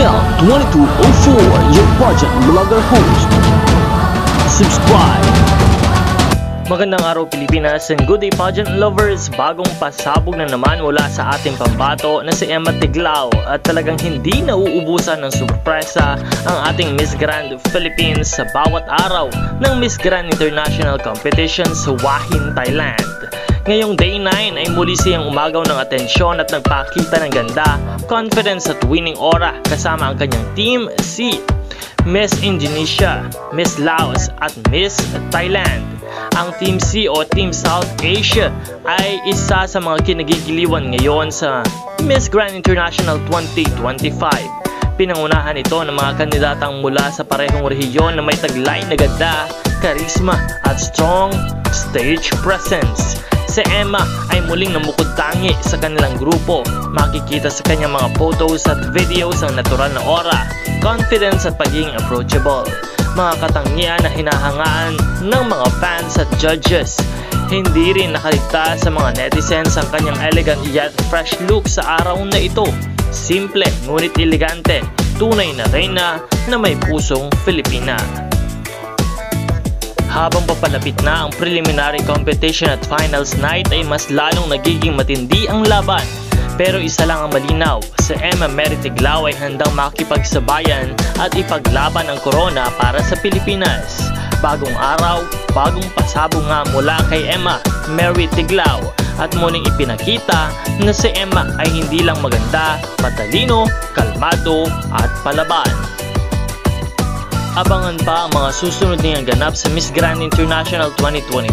Nel 2204, your pageant vlogger host. Subscribe! Magandang araw Pilipinas and good day pageant lovers! Bagong pasabog na naman mula sa ating pambato na si Emma Tiglao at talagang hindi nauubusan ng sorpresa ang ating Miss Grand Philippines sa bawat araw ng Miss Grand International Competition sa Hua Hin, Thailand. Ngayong day 9 ay muli siyang umagaw ng atensyon at nagpakita ng ganda, confidence at winning aura kasama ang kanyang team si Miss Indonesia, Miss Laos at Miss Thailand. Ang Team C o Team South Asia ay isa sa mga kinagigiliwan ngayon sa Miss Grand International 2025. Pinangunahan ito ng mga kandidatang mula sa parehong rehiyon na may taglay na ganda, karisma at strong stage presence. Si Emma ay muling namukod-tangi sa kanilang grupo. Makikita sa kanyang mga photos at videos ang natural na aura, confidence at pagiging approachable. Mga katangian na hinahangaan ng mga fans at judges. Hindi rin nakaligtas sa mga netizens ang kanyang elegant yet fresh look sa araw na ito. Simple ngunit elegante, tunay na reyna na may pusong Filipina. Habang papalapit na ang preliminary competition at finals night ay mas lalong nagiging matindi ang laban. Pero isa lang ang malinaw, si Emma Mary Tiglao ay handang makipagsabayan at ipaglaban ang corona para sa Pilipinas. Bagong araw, bagong pasabog nga mula kay Emma Mary Tiglao at muling ipinakita na si Emma ay hindi lang maganda, matalino, kalmado at palaban. Abangan pa ang mga susunod niyang ganap sa Miss Grand International 2025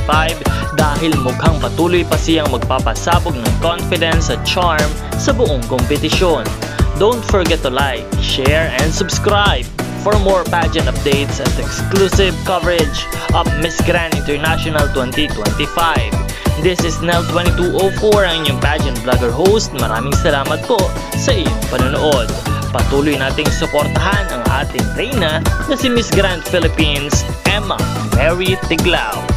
dahil mukhang patuloy pa siyang magpapasabog ng confidence at charm sa buong kompetisyon. Don't forget to like, share, and subscribe for more pageant updates at exclusive coverage of Miss Grand International 2025. This is Nel 2204, ang inyong pageant vlogger host. Maraming salamat po sa iyong panonood. Patuloy nating suportahan ang ating reyna na si Miss Grand Philippines, Emma Mary Tiglao.